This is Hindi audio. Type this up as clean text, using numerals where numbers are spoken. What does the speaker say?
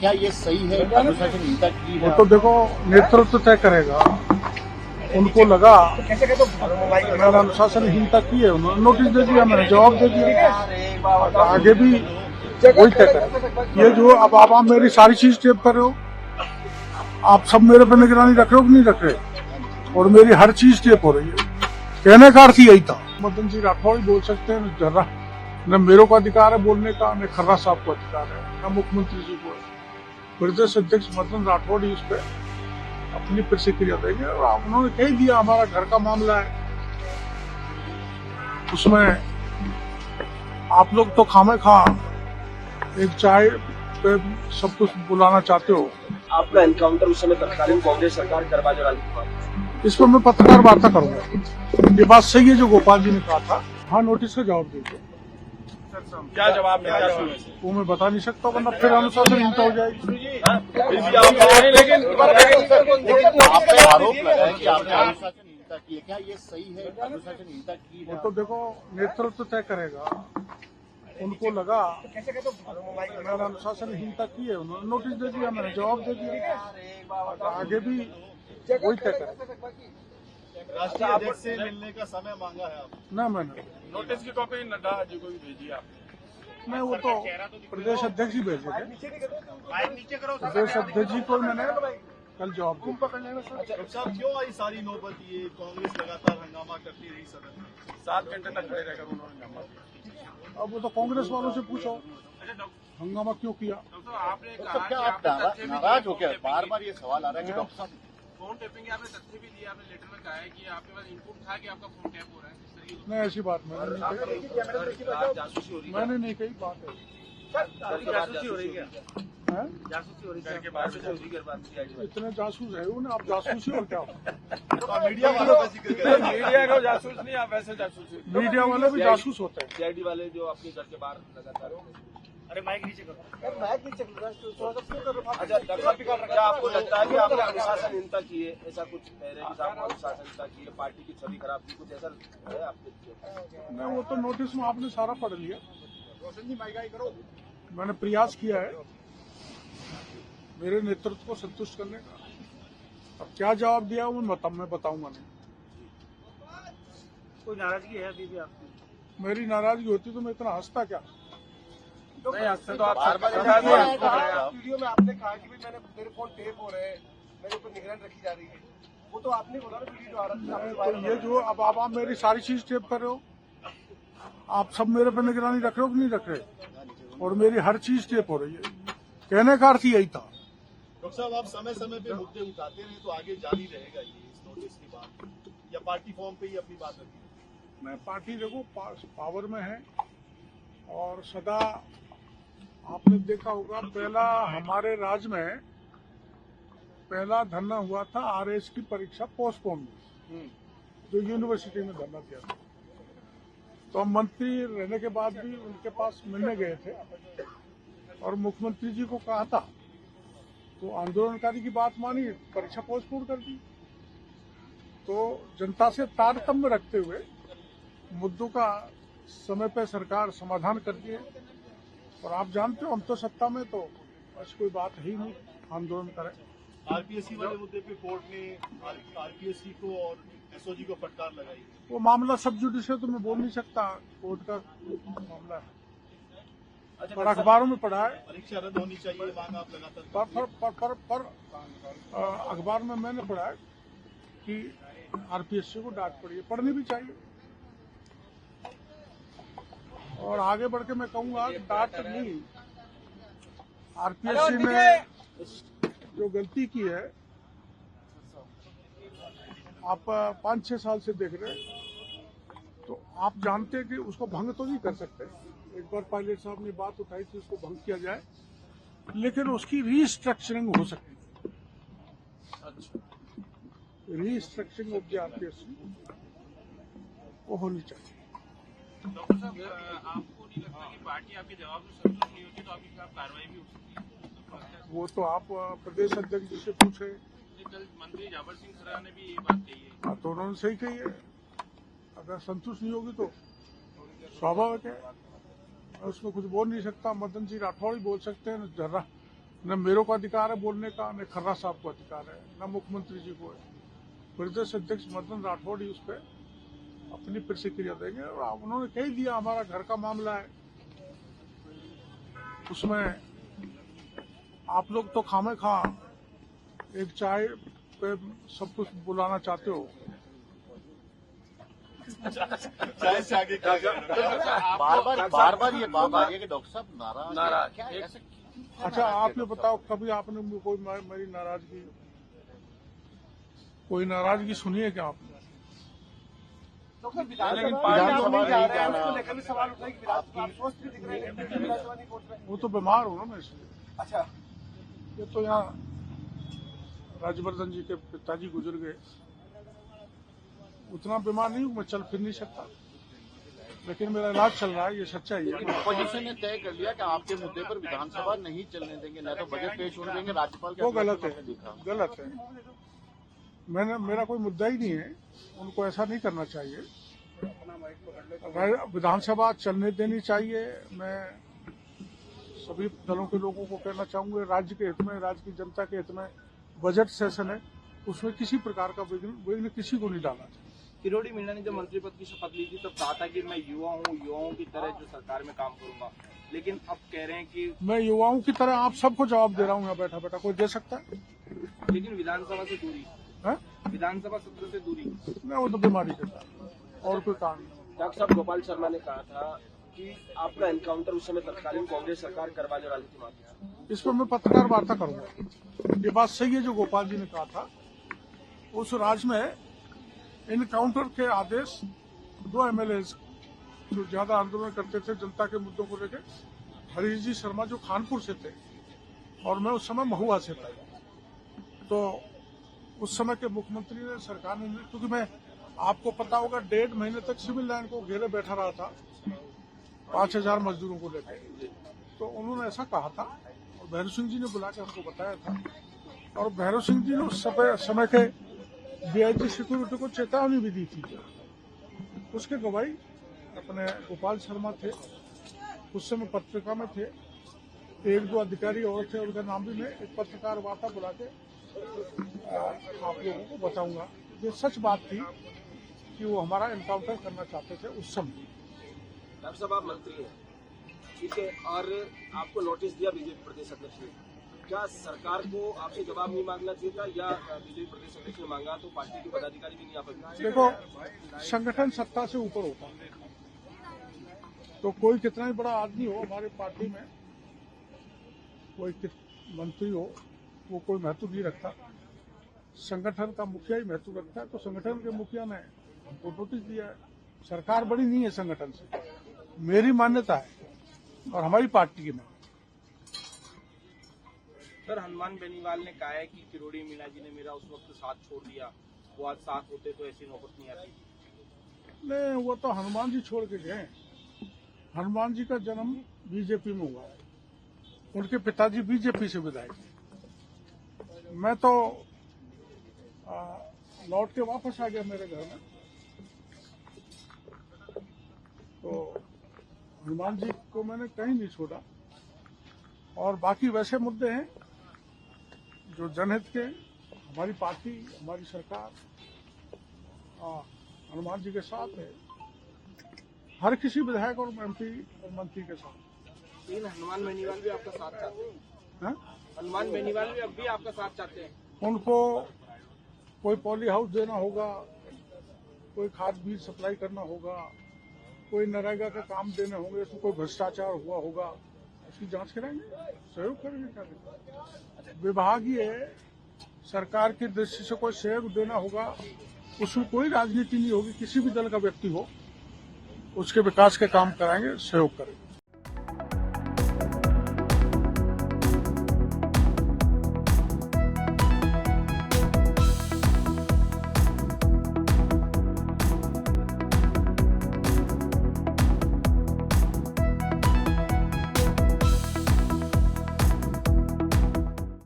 क्या ये सही है? अनुशासनहीनता की वो है? तो देखो नेतृत्व तय करेगा। उनको लगा मैंने अनुशासनहीनता की है, उन्होंने नोटिस दे दिया, मैंने जवाब दे दिया। आगे भी वही तय करेगा। ये जो अब आप मेरी सारी चीज टेप कर रहे हो, आप सब मेरे पे निगरानी रख रहे हो कि नहीं रख रहे, और मेरी हर चीज टेप हो रही है। कहने का अर्थ यही था। मदन जी राठौड़ बोल सकते हैं, जरा न मेरे को अधिकार है बोलने का, न खर्रा साहब को अधिकार है, न मुख्यमंत्री जी को। प्रदेश अध्यक्ष मदन राठौड़ इस पे अपनी प्रतिक्रिया देंगे, और उन्होंने कह दिया हमारा घर का मामला है, उसमें आप लोग तो खामे खा एक चाय पे सब कुछ बुलाना चाहते हो। आपका एनकाउंटर उस समय तत्कालीन कांग्रेस सरकार करवा जो रही, इस पर मैं पत्रकार वार्ता करूंगा। ये बात सही है जो गोपाल जी ने कहा था। हाँ, नोटिस का जवाब दीजिए। क्या जवाब मिला? वो मैं बता नहीं सकता, वरना फिर अनुशासनहीनता हो जाएगी। लेकिन आपने आरोप लगाया कि आपने अनुशासनहीनता की है, क्या ये सही है? अनुशासनहीनता की वो है? तो देखो नेतृत्व तय करेगा। उनको लगा मैंने अनुशासनहीनता की है, उन्होंने नोटिस दे दिया, मैंने जवाब दे दिया। आगे भी वही तय करेगा। राष्ट्रीय अध्यक्ष से मिलने का समय मांगा है आपने? ना, मैंने नोटिस की कॉपी नड्डा जी को भी भेजी आपने? मैं वो तो प्रदेश अध्यक्ष ही भेजे थे। प्रदेश अध्यक्ष जी को मैंने कल जवाब दिया। डॉक्टर साहब, क्यों आई सारी नौबत? ये कांग्रेस लगातार हंगामा करती रही सदन में, 7 घंटे तक खड़े रहकर उन्होंने हंगामा किया। अब वो तो कांग्रेस वालों से पूछो हंगामा क्यों किया। आपने तो क्या आप नाराज हो? क्या बार बार ये सवाल आ रहा है कि डॉक्टर साहब फोन टेपिंग, आपने तथ्य भी दिया, आपने लेटर में कहा है कि आपके पास इनपुट था कि आपका फोन टैप हो रहा है, इस तरीके नहीं, ऐसी बात मैंने नहीं कही। जासूसी हो रही है, मैंने नहीं कही, बात है। जासूसी हो रही है, हैं? जासूसी हो रही है, जासूसी हो रही है। इतने जासूस है उन्हें, आप जासूसी और क्या? मीडिया वालों का जिक्र करें। मीडिया का जासूस नहीं, आप वैसे जासूसी। मीडिया वाले भी जासूस होते हैं। सीआईडी वाले जो अपने घर के बाहर लगातार। अरे माइक नीचे करो, माइक नीचे करो। अच्छा डॉक्टर साहब, क्या आपको लगता है कि आपने अनुशासनहीनता की है? ऐसा कुछ कह रहे हैं कि आपने अनुशासनहीनता की है, पार्टी की छवि खराब की, कुछ ऐसा है आपके? नहीं, वो तो नोटिस में आपने सारा पढ़ लिया। रोशन जी माइक करो। मैंने प्रयास किया है मेरे नेतृत्व को संतुष्ट करने का। अब क्या जवाब दिया वो मैं बताऊंगा नहीं। कोई नाराजगी है अभी भी आपकी? मेरी नाराजगी होती तो मैं इतना हंसता क्या। नहीं, हंसते तो आप वीडियो में आपने कहा कि भाई मेरे फोन टेप हो रहे हैं, मेरे ऊपर निगरानी रखी जा रही है, वो तो आपने बोला ना वीडियो आ रहा था। तो ये जो अब आप मेरी सारी चीज टेप कर रहे हो, आप सब मेरे पे निगरानी रख रहे हो कि नहीं रख रहे, और मेरी हर चीज टेप हो रही है। कहने का अर्थ यही था। डॉक्टर साहब, आप समय समय पे मुद्दे उठाते रहे तो आगे जारी रहेगा ये इस नोटिस की बात, या पार्टी फॉर्म पे ही अपनी बात रखी? मैं पार्टी देखो पावर में है, और सदा आपने देखा होगा पहला हमारे राज्य में पहला धरना हुआ था आरएस की परीक्षा पोस्टपोन में, जो यूनिवर्सिटी में धरना दिया था। तो हम मंत्री रहने के बाद भी उनके पास मिलने गए थे और मुख्यमंत्री जी को कहा था, तो आंदोलनकारी की बात मानी, परीक्षा पोस्टपोन कर दी। तो जनता से तारतम्य रखते हुए मुद्दों का समय पे सरकार समाधान करती है। और आप जानते हो हम तो सत्ता में, तो ऐसी कोई बात ही नहीं आंदोलन करें। आरपीएससी वाले मुद्दे पे कोर्ट ने आरपीएससी को और एसओजी को फटकार लगाई। वो मामला सब जुडिस है, तो मैं बोल नहीं सकता, कोर्ट का मामला है। पर अखबारों में पढ़ा है, परीक्षा रद्द होनी चाहिए मांग आप लगातार। पर अखबार में मैंने पढ़ा है कि आरपीएससी को डांट पड़ी है, पढ़नी भी चाहिए। और आगे बढ़ के मैं कहूंगा डांट नहीं, आरपीएससी ने जो गलती की है, आप 5-6 साल से देख रहे हैं, तो आप जानते हैं कि उसको भंग तो नहीं कर सकते। एक बार पायलट साहब ने बात उठाई थी उसको भंग किया जाए, लेकिन उसकी रीस्ट्रक्चरिंग हो सकती है। रीस्ट्रक्चरिंग ऑफ द आरपीएससी वो होनी चाहिए। डॉक्टर साहब, आपको नहीं लगता कि पार्टी आपके जवाब में संतुष्ट नहीं होती तो आपके खिलाफ कार्रवाई भी हो सकती है? वो तो आप प्रदेश अध्यक्ष जी से पूछे। कल मंत्री जाबर सिंह सराय ने भी ये बात कही है। हाँ, तो उन्होंने सही कही है। अगर संतुष्ट नहीं होगी तो स्वाभाविक है, मैं उसमें कुछ बोल नहीं सकता। मदन जी राठौड़ ही बोल सकते हैं, जरा न मेरे को अधिकार है बोलने का, न खर्रा साहब को अधिकार है, न मुख्यमंत्री जी को है। प्रदेश अध्यक्ष मदन राठौड़ ही उस पर अपनी प्रतिक्रिया देंगे। और उन्होंने कह दिया हमारा घर का मामला है, उसमें आप लोग तो खामे खा एक चाय पे सब कुछ बुलाना चाहते हो। चाय से आगे क्या बार बार ये बात आ रही है कि डॉक्टर साहब नाराज क्या है ऐसे? अच्छा आप ये बताओ, कभी आपने कोई मेरी नाराजगी सुनी है क्या आपने? विधानसभा नहीं जा रहे हैं, उसको लेकर भी सवाल उठा कि आप स्वस्थ भी दिख रहे हैं, विधानसभा नहीं पहुंच रहे। वो तो बीमार हो ना मैं इसलिए। अच्छा, ये तो यहाँ राजवर्धन जी के पिताजी गुजर गए, उतना बीमार नहीं हूँ मैं, चल फिर नहीं सकता, लेकिन मेरा इलाज चल रहा है, ये सच्चाई है। अपोजिशन ने तय कर लिया कि आपके मुद्दे पर विधानसभा नहीं चलने देंगे, न तो बजट पेश होने देंगे। राज्यपाल वो गलत है, गलत है। मेरा कोई मुद्दा ही नहीं है, उनको ऐसा नहीं करना चाहिए। विधानसभा चलने देनी चाहिए। मैं सभी दलों के लोगों को कहना चाहूंगा, राज्य के हित में, राज्य की जनता के हित में बजट सेशन है, उसमें किसी प्रकार का विघ्न किसी को नहीं डालना चाहिए। किरोड़ी मीणा ने जब मंत्री पद की शपथ ली थी तब कहा था कि मैं युवाओं की तरह जो सरकार में काम करूंगा, लेकिन अब कह रहे हैं कि मैं युवाओं की तरह आप सबको जवाब दे रहा हूँ यहाँ बैठा बैठा, कोई दे सकता है? लेकिन विधानसभा से दूरी, विधानसभा सत्र से दूरी, मैं वो तो बीमारी के साथ और कोई कारण नहीं। डॉक्टर साहब, गोपाल शर्मा ने कहा था कि आपका एनकाउंटर उस समय तत्कालीन कांग्रेस सरकार करवाने वाली थी माफी। इस पर मैं पत्रकार वार्ता करूंगा। ये बात सही है जो गोपाल जी ने कहा था। उस राज्य में इनकाउंटर के आदेश 2 MLA जो ज्यादा आंदोलन करते थे जनता के मुद्दों को लेकर, हरीश जी शर्मा जो खानपुर से थे और मैं उस समय महुआ से था, तो उस समय के मुख्यमंत्री ने, सरकार ने, क्योंकि मैं आपको पता होगा 1.5 महीने तक सिविल लाइन को घेरे बैठा रहा था 5000 मजदूरों को लेकर, तो उन्होंने ऐसा कहा था और भैरव सिंह जी ने बुला के हमको बताया था, और भैरव सिंह जी ने उस समय के DIG सिक्योरिटी को चेतावनी भी दी थी। उसके गवाही अपने गोपाल शर्मा थे, उस समय पत्रिका में थे, 1-2 अधिकारी और थे, उनका नाम भी मैं एक पत्रकार वार्ता बुला के आप लोगों को बताऊंगा। ये सच बात थी कि वो हमारा एनकाउंटर करना चाहते थे उस समय। डॉक्टर साहब, आप मंत्री हैं, ठीक है, और आपको नोटिस दिया बीजेपी प्रदेश अध्यक्ष ने, क्या सरकार को आपसे जवाब नहीं मांगना चाहिए था, या बीजेपी प्रदेश अध्यक्ष ने मांगा तो पार्टी के पदाधिकारी भी नहीं आ पाए? देखो, संगठन सत्ता से ऊपर होता है, तो कोई कितना ही बड़ा आदमी हो हमारी पार्टी में, कोई मंत्री हो, वो कोई महत्व नहीं रखता। संगठन का मुखिया ही महत्व रखता है। तो संगठन के मुखिया ने हमको नोटिस दिया है। सरकार बड़ी नहीं है संगठन से, मेरी मान्यता है और हमारी पार्टी की मान्यता। सर, हनुमान बेनीवाल ने कहा है कि किरोड़ी मीणा जी ने मेरा उस वक्त साथ छोड़ दिया, वो आज साथ होते तो ऐसी नौबत नहीं आती। नहीं, वो तो हनुमान जी छोड़ के गए। हनुमान जी का जन्म बीजेपी में हुआ है, उनके पिताजी बीजेपी से विधायक थे। मैं तो लौट के वापस आ गया मेरे घर में, तो हनुमान जी को मैंने कहीं नहीं छोड़ा। और बाकी वैसे मुद्दे हैं जो जनहित के, हमारी पार्टी, हमारी सरकार हनुमान जी के साथ है, हर किसी विधायक और MP और मंत्री के साथ। लेकिन हनुमान बेनीवाल भी आपका साथ चाहते हैं? हनुमान बेनीवाल भी अब भी आपका साथ चाहते हैं? उनको कोई पॉली हाउस देना होगा, कोई खाद बीज सप्लाई करना होगा, कोई नरेगा का काम देने होंगे, उसमें कोई भ्रष्टाचार हुआ होगा, उसकी जांच कराएंगे, सहयोग करेंगे। क्या विभागीय सरकार की दृष्टि से कोई सहयोग देना होगा, उसमें कोई राजनीति नहीं होगी, किसी भी दल का व्यक्ति हो, उसके विकास के काम कराएंगे, सहयोग करेंगे।